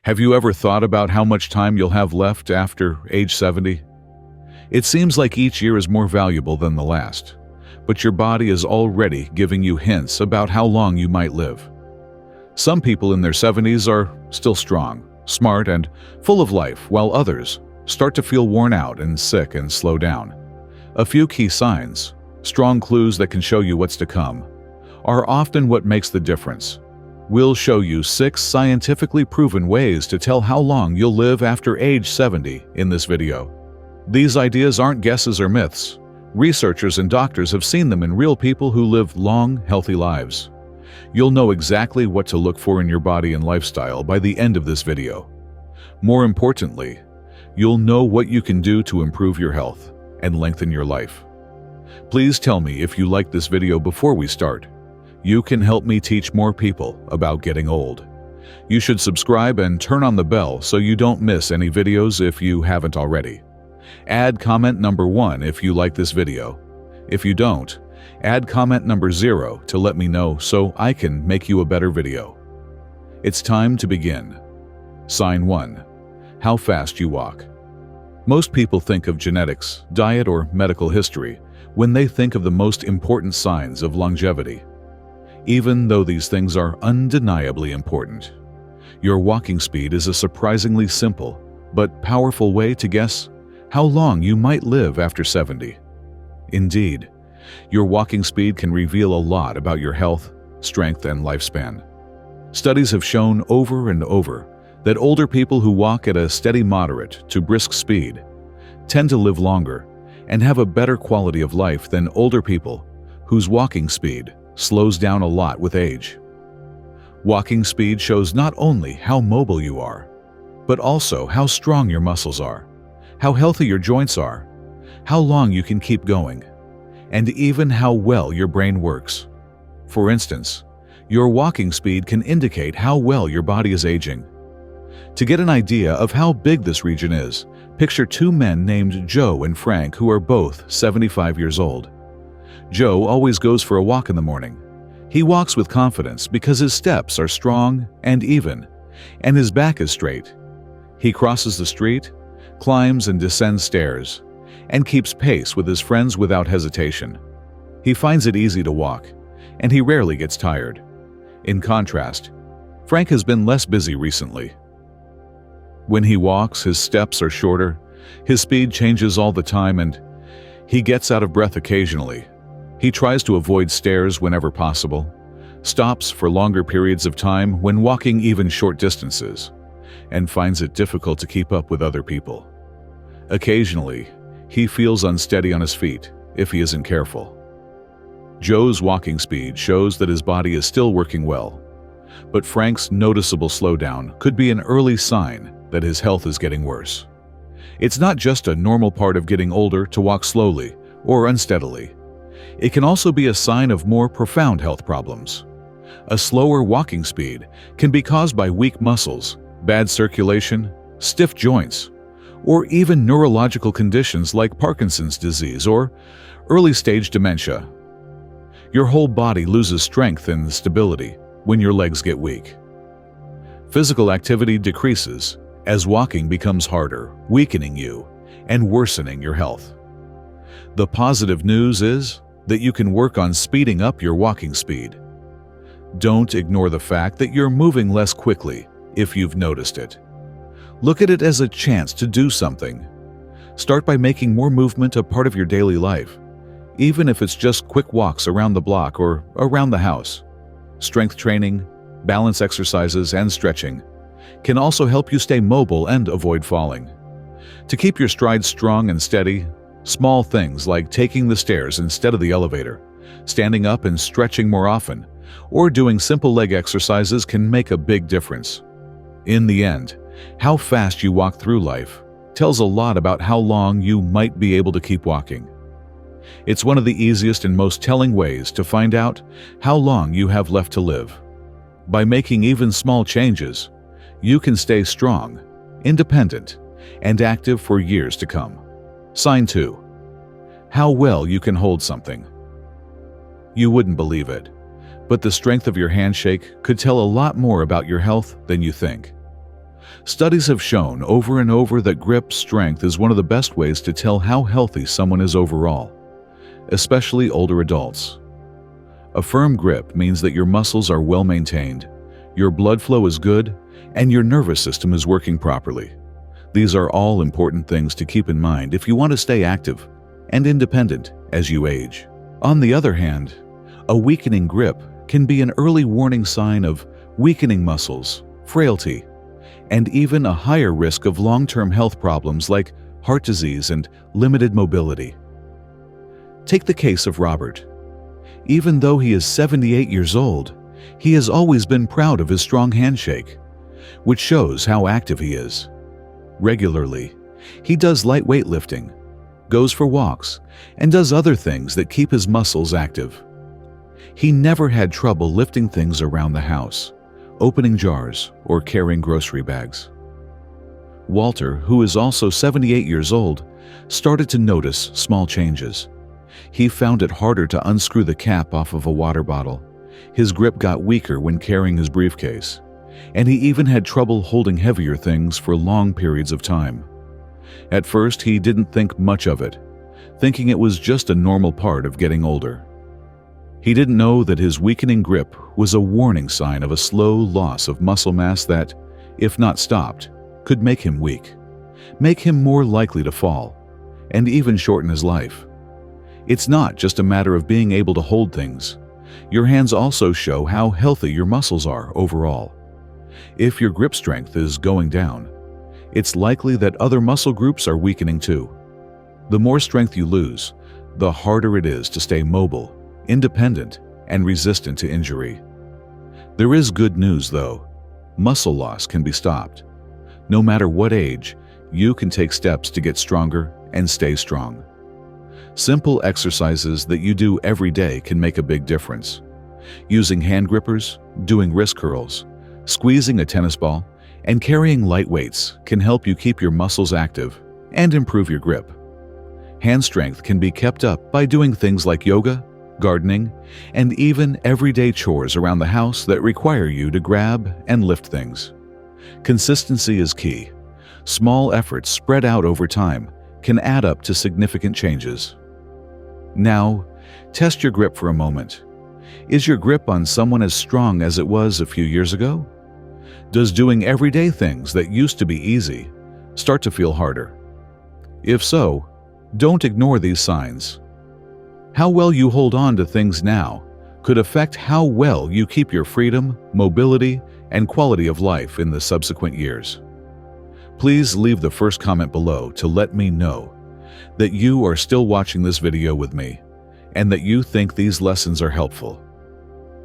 Have you ever thought about how much time you'll have left after age 70? It seems like each year is more valuable than the last, but your body is already giving you hints about how long you might live. Some people in their 70s are still strong, smart, and full of life, while others start to feel worn out and sick and slow down. A few key signs, strong clues that can show you what's to come, are often what makes the difference. We'll show you 6 scientifically proven ways to tell how long you'll live after age 70 in this video. These ideas aren't guesses or myths. Researchers and doctors have seen them in real people who live long, healthy lives. You'll know exactly what to look for in your body and lifestyle by the end of this video. More importantly, you'll know what you can do to improve your health and lengthen your life. Please tell me if you like this video before we start. You can help me teach more people about getting old. You should subscribe and turn on the bell so you don't miss any videos if you haven't already. Add comment number 1 if you like this video. If you don't, add comment number 0 to let me know so I can make you a better video. It's time to begin. Sign 1. How fast you walk. Most people think of genetics, diet, or medical history when they think of the most important signs of longevity. Even though these things are undeniably important, your walking speed is a surprisingly simple but powerful way to guess how long you might live after 70. Indeed, your walking speed can reveal a lot about your health, strength, and lifespan. Studies have shown over and over that older people who walk at a steady moderate to brisk speed tend to live longer and have a better quality of life than older people whose walking speed slows down a lot with age. Walking speed shows not only how mobile you are, but also how strong your muscles are, how healthy your joints are, how long you can keep going, and even how well your brain works. For instance, your walking speed can indicate how well your body is aging. To get an idea of how big this region is, picture 2 men named Joe and Frank who are both 75 years old. Joe always goes for a walk in the morning. He walks with confidence because his steps are strong and even, and his back is straight. He crosses the street, climbs and descends stairs, and keeps pace with his friends without hesitation. He finds it easy to walk, and he rarely gets tired. In contrast, Frank has been less busy recently. When he walks, his steps are shorter, his speed changes all the time, and he gets out of breath occasionally. He tries to avoid stairs whenever possible, stops for longer periods of time when walking even short distances, and finds it difficult to keep up with other people. Occasionally, he feels unsteady on his feet if he isn't careful. Joe's walking speed shows that his body is still working well, but Frank's noticeable slowdown could be an early sign that his health is getting worse. It's not just a normal part of getting older to walk slowly or unsteadily. It can also be a sign of more profound health problems. A slower walking speed can be caused by weak muscles, bad circulation, stiff joints, or even neurological conditions like Parkinson's disease or early-stage dementia. Your whole body loses strength and stability when your legs get weak. Physical activity decreases as walking becomes harder, weakening you and worsening your health. The positive news is that you can work on speeding up your walking speed. Don't ignore the fact that you're moving less quickly if you've noticed it. Look at it as a chance to do something. Start by making more movement a part of your daily life, even if it's just quick walks around the block or around the house. Strength training, balance exercises, and stretching can also help you stay mobile and avoid falling. To keep your stride strong and steady, small things like taking the stairs instead of the elevator, standing up and stretching more often, or doing simple leg exercises can make a big difference. In the end, how fast you walk through life tells a lot about how long you might be able to keep walking. It's one of the easiest and most telling ways to find out how long you have left to live. By making even small changes, you can stay strong, independent, and active for years to come. Sign 2. How well you can hold something. You wouldn't believe it, but the strength of your handshake could tell a lot more about your health than you think. Studies have shown over and over that grip strength is one of the best ways to tell how healthy someone is overall, especially older adults. A firm grip means that your muscles are well maintained, your blood flow is good, and your nervous system is working properly. These are all important things to keep in mind if you want to stay active and independent as you age. On the other hand, a weakening grip can be an early warning sign of weakening muscles, frailty, and even a higher risk of long-term health problems like heart disease and limited mobility. Take the case of Robert. Even though he is 78 years old, he has always been proud of his strong handshake, which shows how active he is. Regularly, he does light weightlifting, goes for walks, and does other things that keep his muscles active. He never had trouble lifting things around the house, opening jars, or carrying grocery bags. Walter, who is also 78 years old, started to notice small changes. He found it harder to unscrew the cap off of a water bottle. His grip got weaker when carrying his briefcase, and he even had trouble holding heavier things for long periods of time. At first, he didn't think much of it, thinking it was just a normal part of getting older. He didn't know that his weakening grip was a warning sign of a slow loss of muscle mass that, if not stopped, could make him weak, make him more likely to fall, and even shorten his life. It's not just a matter of being able to hold things. Your hands also show how healthy your muscles are overall. If your grip strength is going down, it's likely that other muscle groups are weakening too. The more strength you lose, the harder it is to stay mobile, independent, and resistant to injury. There is good news though. Muscle loss can be stopped. No matter what age, you can take steps to get stronger and stay strong. Simple exercises that you do every day can make a big difference. Using hand grippers, doing wrist curls, squeezing a tennis ball, and carrying light weights can help you keep your muscles active and improve your grip. Hand strength can be kept up by doing things like yoga, gardening, and even everyday chores around the house that require you to grab and lift things. Consistency is key. Small efforts spread out over time can add up to significant changes. Now, test your grip for a moment. Is your grip on someone as strong as it was a few years ago? Does doing everyday things that used to be easy start to feel harder? If so, don't ignore these signs. How well you hold on to things now could affect how well you keep your freedom, mobility, and quality of life in the subsequent years. Please leave the first comment below to let me know that you are still watching this video with me and that you think these lessons are helpful.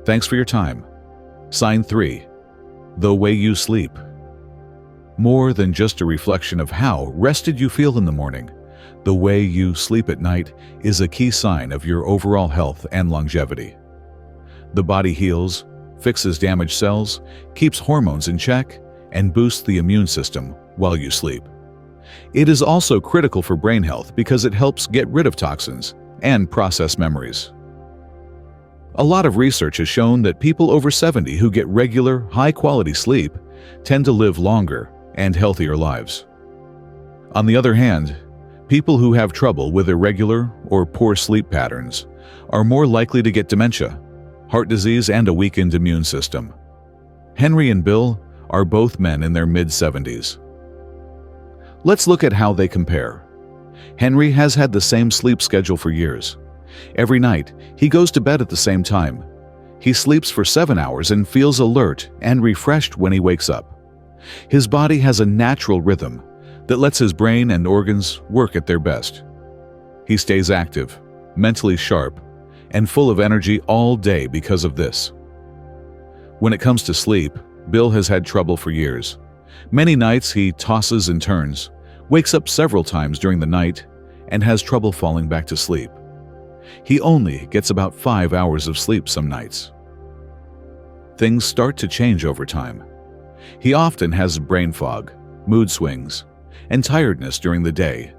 Thanks for your time. Sign 3. The way you sleep. More than just a reflection of how rested you feel in the morning, the way you sleep at night is a key sign of your overall health and longevity. The body heals, fixes damaged cells, keeps hormones in check, and boosts the immune system while you sleep. It is also critical for brain health because it helps get rid of toxins and process memories. A lot of research has shown that people over 70 who get regular, high-quality sleep tend to live longer and healthier lives. On the other hand, people who have trouble with irregular or poor sleep patterns are more likely to get dementia, heart disease, and a weakened immune system. Henry and Bill are both men in their mid-70s. Let's look at how they compare. Henry has had the same sleep schedule for years. Every night, he goes to bed at the same time. He sleeps for 7 hours and feels alert and refreshed when he wakes up. His body has a natural rhythm that lets his brain and organs work at their best. He stays active, mentally sharp, and full of energy all day because of this. When it comes to sleep, Bill has had trouble for years. Many nights he tosses and turns, wakes up several times during the night, and has trouble falling back to sleep. He only gets about 5 hours of sleep some nights. Things start to change over time. He often has brain fog, mood swings, and tiredness during the day.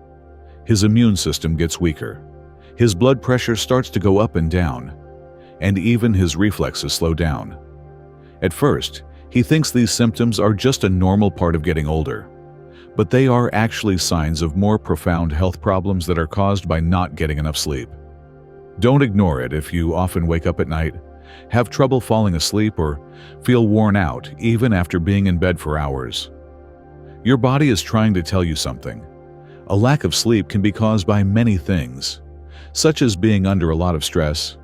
His immune system gets weaker. His blood pressure starts to go up and down, and even his reflexes slow down. At first, He thinks these symptoms are just a normal part of getting older, but they are actually signs of more profound health problems that are caused by not getting enough sleep. Don't ignore it if you often wake up at night, have trouble falling asleep, or feel worn out even after being in bed for hours. Your body is trying to tell you something. A lack of sleep can be caused by many things, such as being under a lot of stress,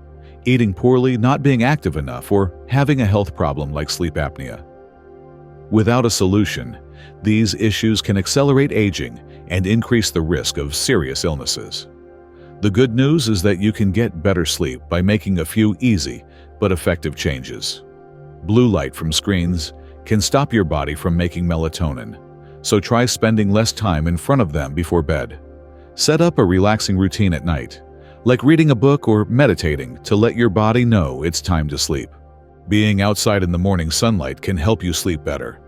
eating poorly, not being active enough, or having a health problem like sleep apnea. Without a solution, these issues can accelerate aging and increase the risk of serious illnesses. The good news is that you can get better sleep by making a few easy but effective changes. Blue light from screens can stop your body from making melatonin, so try spending less time in front of them before bed. Set up a relaxing routine at night, like reading a book or meditating, to let your body know it's time to sleep. Being outside in the morning sunlight can help you sleep better,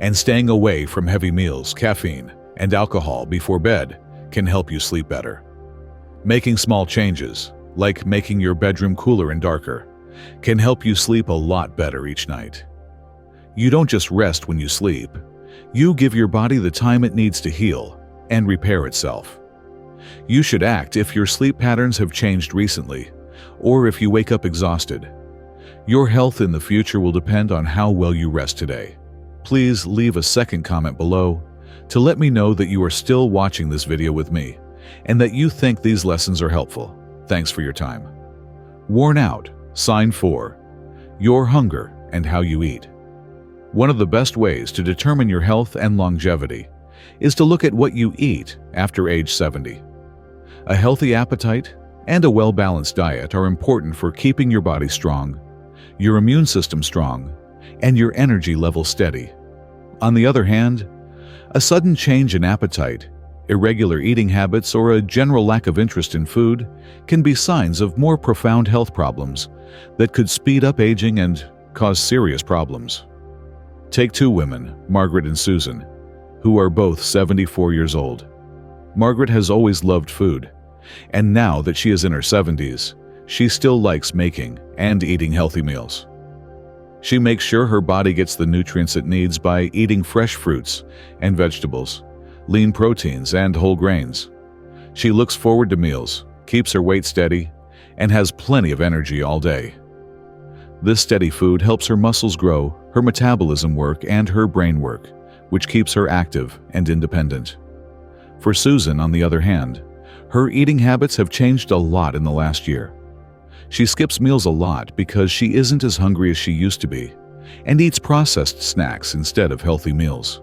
and staying away from heavy meals, caffeine, and alcohol before bed can help you sleep better. Making small changes, like making your bedroom cooler and darker, can help you sleep a lot better each night. You don't just rest when you sleep. You give your body the time it needs to heal and repair itself. You should act if your sleep patterns have changed recently, or if you wake up exhausted. Your health in the future will depend on how well you rest today. Please leave a second comment below to let me know that you are still watching this video with me and that you think these lessons are helpful. Thanks for your time. Worn out. Sign 4. Your hunger and how you eat. One of the best ways to determine your health and longevity is to look at what you eat after age 70. A healthy appetite and a well-balanced diet are important for keeping your body strong, your immune system strong, and your energy level steady. On the other hand, a sudden change in appetite, irregular eating habits, or a general lack of interest in food can be signs of more profound health problems that could speed up aging and cause serious problems. Take two women, Margaret and Susan, who are both 74 years old. Margaret has always loved food, and now that she is in her 70s, she still likes making and eating healthy meals. She makes sure her body gets the nutrients it needs by eating fresh fruits and vegetables, lean proteins, and whole grains. She looks forward to meals, keeps her weight steady, and has plenty of energy all day. This steady food helps her muscles grow, her metabolism work, and her brain work, which keeps her active and independent. For Susan, on the other hand, her eating habits have changed a lot in the last year. She skips meals a lot because she isn't as hungry as she used to be, and eats processed snacks instead of healthy meals.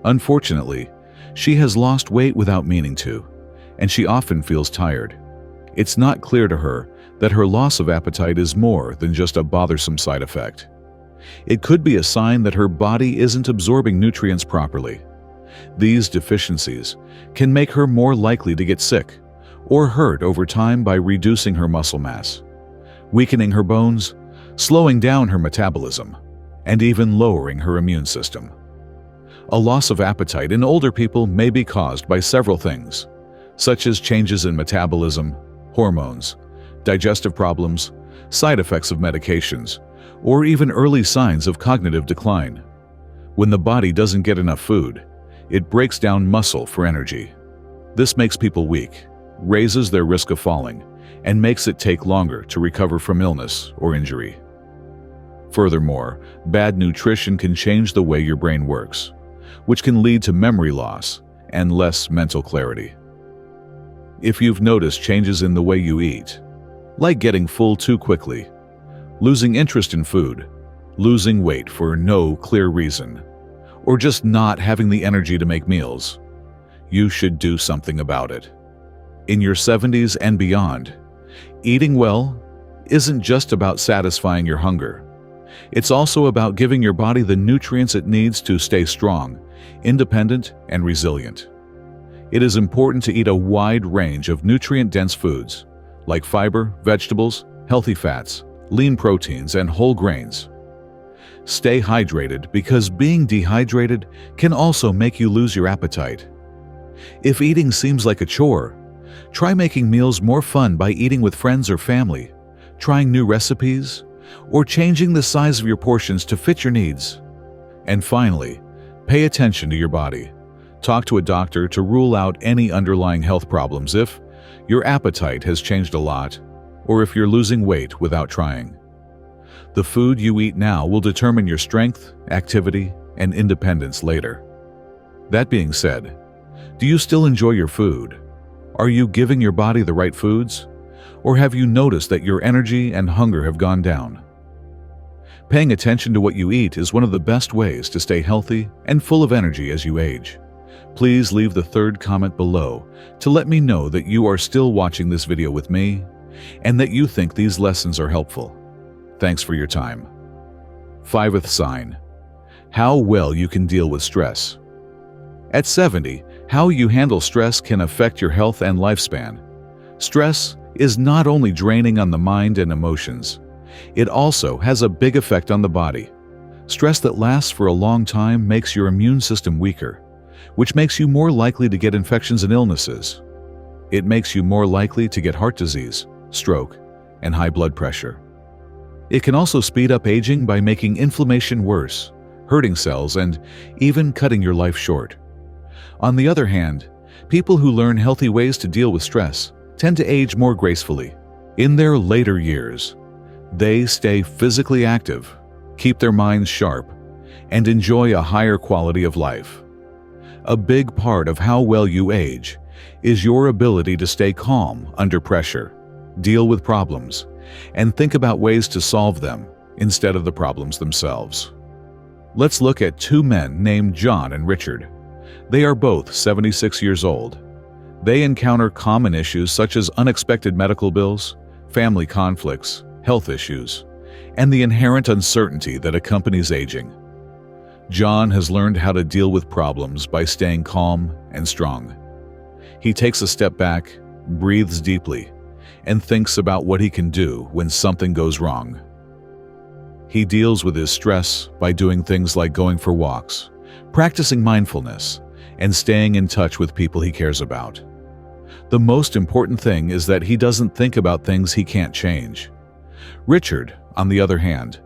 Unfortunately, she has lost weight without meaning to, and she often feels tired. It's not clear to her that her loss of appetite is more than just a bothersome side effect. It could be a sign that her body isn't absorbing nutrients properly. These deficiencies can make her more likely to get sick or hurt over time by reducing her muscle mass, weakening her bones, slowing down her metabolism, and even lowering her immune system. A loss of appetite in older people may be caused by several things, such as changes in metabolism, hormones, digestive problems, side effects of medications, or even early signs of cognitive decline. When the body doesn't get enough food, it breaks down muscle for energy. This makes people weak, raises their risk of falling, and makes it take longer to recover from illness or injury. Furthermore, bad nutrition can change the way your brain works, which can lead to memory loss and less mental clarity. If you've noticed changes in the way you eat, like getting full too quickly, losing interest in food, losing weight for no clear reason, or just not having the energy to make meals, you should do something about it. In your 70s and beyond, eating well isn't just about satisfying your hunger. It's also about giving your body the nutrients it needs to stay strong, independent, and resilient. It is important to eat a wide range of nutrient-dense foods, like fiber, vegetables, healthy fats, lean proteins, and whole grains. Stay hydrated because being dehydrated can also make you lose your appetite. If eating seems like a chore, try making meals more fun by eating with friends or family, trying new recipes, or changing the size of your portions to fit your needs. And finally, pay attention to your body. Talk to a doctor to rule out any underlying health problems if your appetite has changed a lot or if you're losing weight without trying. The food you eat now will determine your strength, activity, and independence later. That being said, do you still enjoy your food? Are you giving your body the right foods? Or have you noticed that your energy and hunger have gone down? Paying attention to what you eat is one of the best ways to stay healthy and full of energy as you age. Please leave the third comment below to let me know that you are still watching this video with me and that you think these lessons are helpful. Thanks for your time. 5th sign: how well you can deal with stress. At 70, how you handle stress can affect your health and lifespan. Stress is not only draining on the mind and emotions, it also has a big effect on the body. Stress that lasts for a long time makes your immune system weaker, which makes you more likely to get infections and illnesses. It makes you more likely to get heart disease, stroke, and high blood pressure. It can also speed up aging by making inflammation worse, hurting cells, and even cutting your life short. On the other hand, people who learn healthy ways to deal with stress tend to age more gracefully. In their later years, they stay physically active, keep their minds sharp, and enjoy a higher quality of life. A big part of how well you age is your ability to stay calm under pressure, deal with problems, and think about ways to solve them instead of the problems themselves. Let's look at two men named John and Richard. They are both 76 years old. They encounter common issues such as unexpected medical bills, family conflicts, health issues, and the inherent uncertainty that accompanies aging. John has learned how to deal with problems by staying calm and strong. He takes a step back, breathes deeply, and thinks about what he can do when something goes wrong. He deals with his stress by doing things like going for walks, practicing mindfulness, and staying in touch with people he cares about. The most important thing is that he doesn't think about things he can't change. Richard, on the other hand,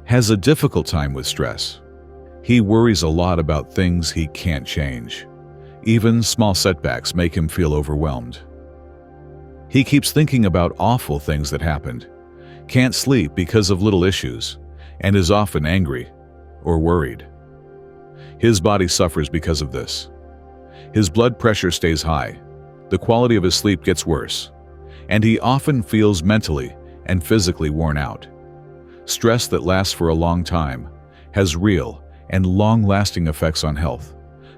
has a difficult time with stress. He worries a lot about things he can't change. Even small setbacks make him feel overwhelmed. He keeps thinking about awful things that happened, can't sleep because of little issues, and is often angry or worried. His body suffers because of this. His blood pressure stays high, the quality of his sleep gets worse, and he often feels mentally and physically worn out. Stress that lasts for a long time has real and long-lasting effects on health,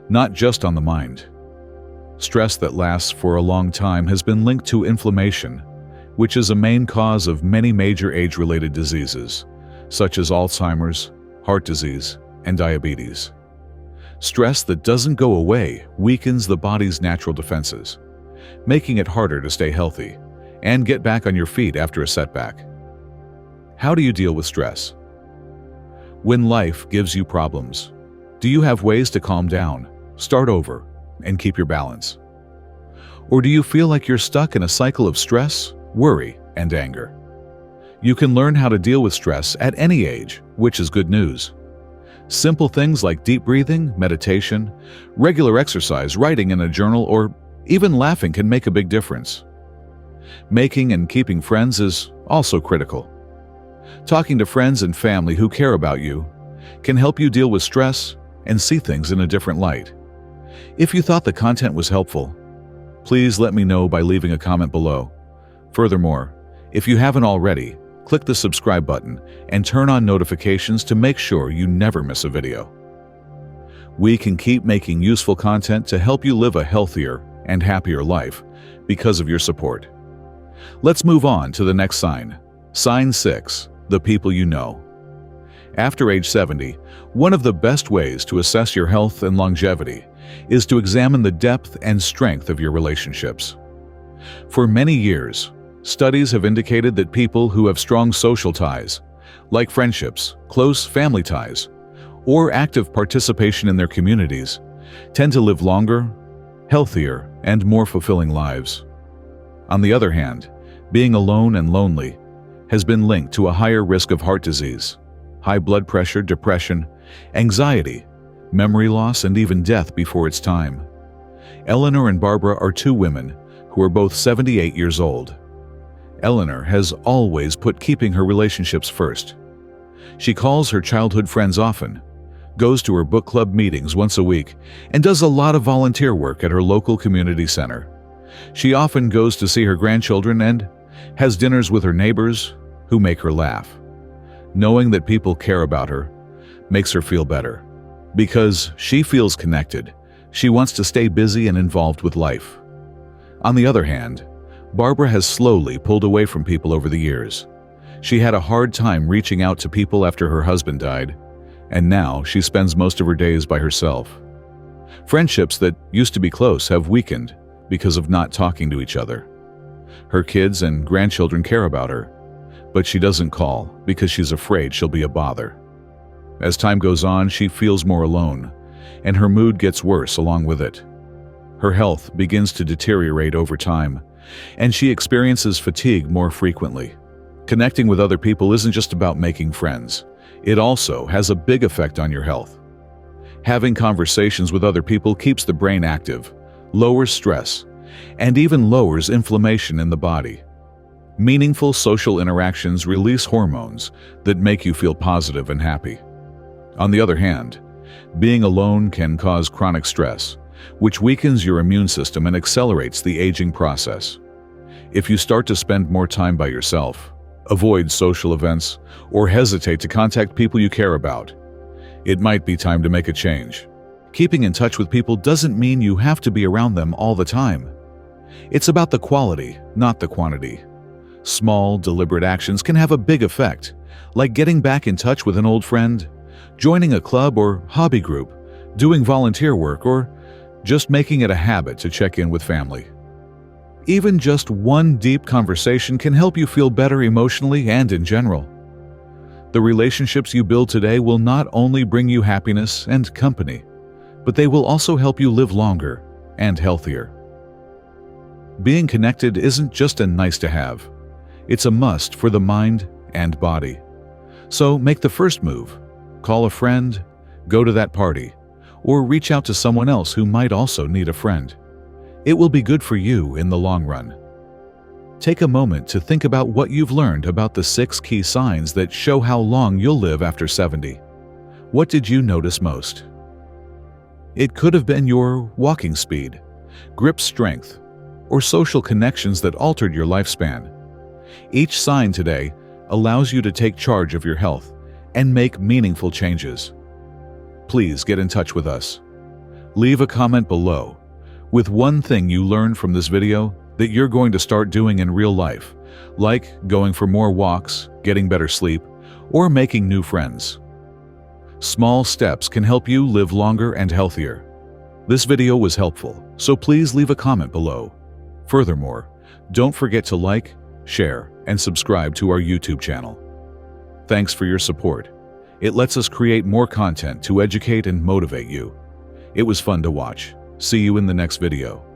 not just on the mind. Stress that lasts for a long time has been linked to inflammation, which is a main cause of many major age-related diseases, such as Alzheimer's, heart disease, and diabetes. Stress that doesn't go away weakens the body's natural defenses, making it harder to stay healthy and get back on your feet after a setback. How do you deal with stress? When life gives you problems, do you have ways to calm down, start over, and keep your balance? Or do you feel like you're stuck in a cycle of stress, worry, and anger? You can learn how to deal with stress at any age, which is good news. Simple things like deep breathing, meditation, regular exercise, writing in a journal, or even laughing can make a big difference. Making and keeping friends is also critical. Talking to friends and family who care about you can help you deal with stress and see things in a different light. If you thought the content was helpful, please let me know by leaving a comment below. Furthermore, if you haven't already, click the subscribe button and turn on notifications to make sure you never miss a video. We can keep making useful content to help you live a healthier and happier life because of your support. Let's move on to the next sign. Sign 6, the people you know. After age 70, one of the best ways to assess your health and longevity is to examine the depth and strength of your relationships. For many years, studies have indicated that people who have strong social ties, like friendships, close family ties, or active participation in their communities, tend to live longer, healthier, and more fulfilling lives. On the other hand, being alone and lonely has been linked to a higher risk of heart disease, high blood pressure, depression, anxiety, memory loss, and even death before its time. Eleanor and Barbara are two women who are both 78 years old. Eleanor has always put keeping her relationships first. She calls her childhood friends often, goes to her book club meetings once a week, and does a lot of volunteer work at her local community center. She often goes to see her grandchildren and has dinners with her neighbors who make her laugh. Knowing that people care about her makes her feel better. Because she feels connected, she wants to stay busy and involved with life. On the other hand, Barbara has slowly pulled away from people over the years. She had a hard time reaching out to people after her husband died, and now she spends most of her days by herself. Friendships that used to be close have weakened because of not talking to each other. Her kids and grandchildren care about her, but she doesn't call because she's afraid she'll be a bother. As time goes on, she feels more alone, and her mood gets worse along with it. Her health begins to deteriorate over time, and she experiences fatigue more frequently. Connecting with other people isn't just about making friends. It also has a big effect on your health. Having conversations with other people keeps the brain active, lowers stress, and even lowers inflammation in the body. Meaningful social interactions release hormones that make you feel positive and happy. On the other hand, being alone can cause chronic stress, which weakens your immune system and accelerates the aging process. If you start to spend more time by yourself, avoid social events, or hesitate to contact people you care about, it might be time to make a change. Keeping in touch with people doesn't mean you have to be around them all the time. It's about the quality, not the quantity. Small, deliberate actions can have a big effect, like getting back in touch with an old friend, joining a club or hobby group, doing volunteer work, or just making it a habit to check in with family. Even just one deep conversation can help you feel better emotionally and in general. The relationships you build today will not only bring you happiness and company, but they will also help you live longer and healthier. Being connected isn't just a nice to have. It's a must for the mind and body. So make the first move. Call a friend, go to that party, or reach out to someone else who might also need a friend. It will be good for you in the long run. Take a moment to think about what you've learned about the 6 key signs that show how long you'll live after 70. What did you notice most? It could have been your walking speed, grip strength, or social connections that altered your lifespan. Each sign today allows you to take charge of your health and make meaningful changes. Please get in touch with us. Leave a comment below with one thing you learned from this video that you're going to start doing in real life, like going for more walks, getting better sleep, or making new friends. Small steps can help you live longer and healthier. This video was helpful, so please leave a comment below. Furthermore, don't forget to like, share, and subscribe to our YouTube channel. Thanks for your support. It lets us create more content to educate and motivate you. It was fun to watch. See you in the next video.